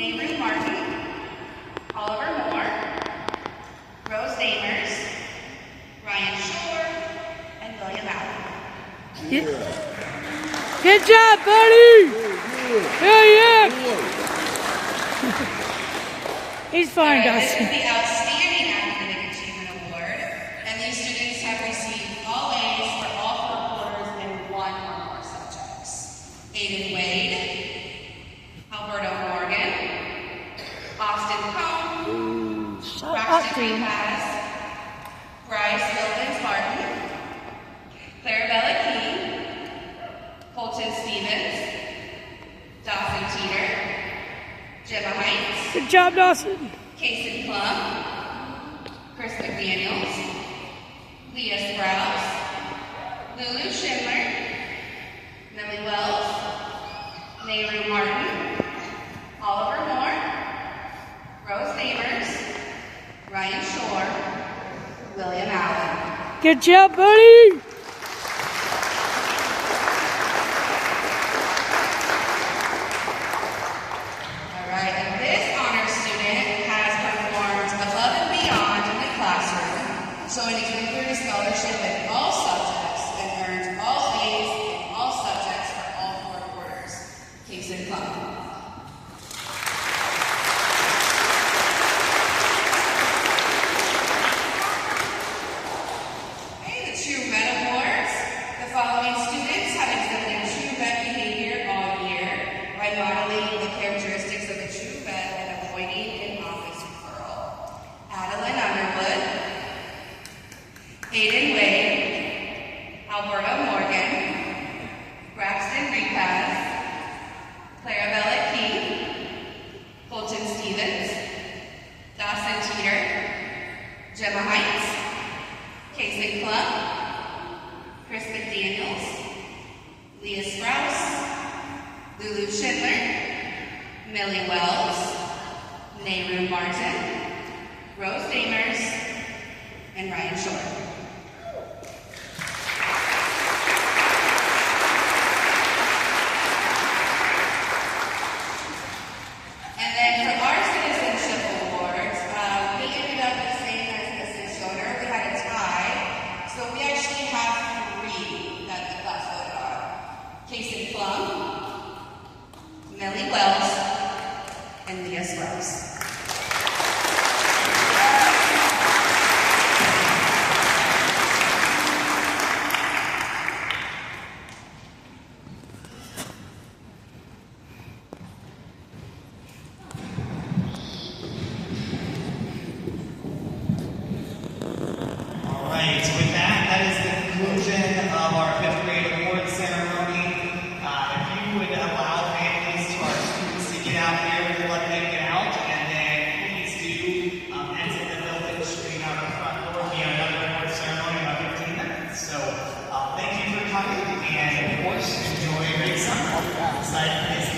Nehru Martin, Oliver Moore, Rose Damers, Ryan Shore, and William Allen. Good job, buddy! Yeah. He's fine, This Dustin. is the Outstanding Academic Achievement Award, and these students have received all A's for all 4 quarters in 1 or more subjects. Aiden Wade, Alberto Morgan, Austin Cohn, Braxton Repaz, Bryce Wilkins Martin, Clarabella King, Colton Stevens, Dawson Teeter, Gemma Heights, Good job, Dawson. Kason Plum, Chris McDaniels, Leah Sprouse, Lulu Schindler, Millie Wells, Nehru Martin, Oliver Moore, Rose Damers, Ryan Shore, William Allen. Good job, buddy. All right, and this honor student has performed above and beyond in the classroom, showing a commitment scholarship in all subjects and earned all A's in all subjects for all 4 quarters. Kason Plum. The True Red Awards. The following students have exhibited true red behavior all year by modeling the characteristics of a true red and avoiding an office referral. Adeline Underwood, Aiden Wade, Alberto Morgan, Braxton Repaz, Clarabella King, Colton Stevens, Dawson Teeter, Gemma Heights, Kason Club, Chris McDaniels, Leah Sprouse, Lulu Schindler, Millie Wells, Nehru Martin, Rose Damers, and Ryan Shore. And then for our citizenship awards, we ended up the same as Mrs. Schoner. We had a tie, so we actually have 3 that the class voted on. Kason Plum, Millie Wells, and Leah Sprouse. All right, with that is the conclusion of our 5th grade award ceremony. If you would allow families to our students to get out there, we'll let them get out, and then please do exit the building, straight out the front door. We have another award ceremony in about 15 minutes. So thank you for coming, and of course, enjoy a great summer. Excited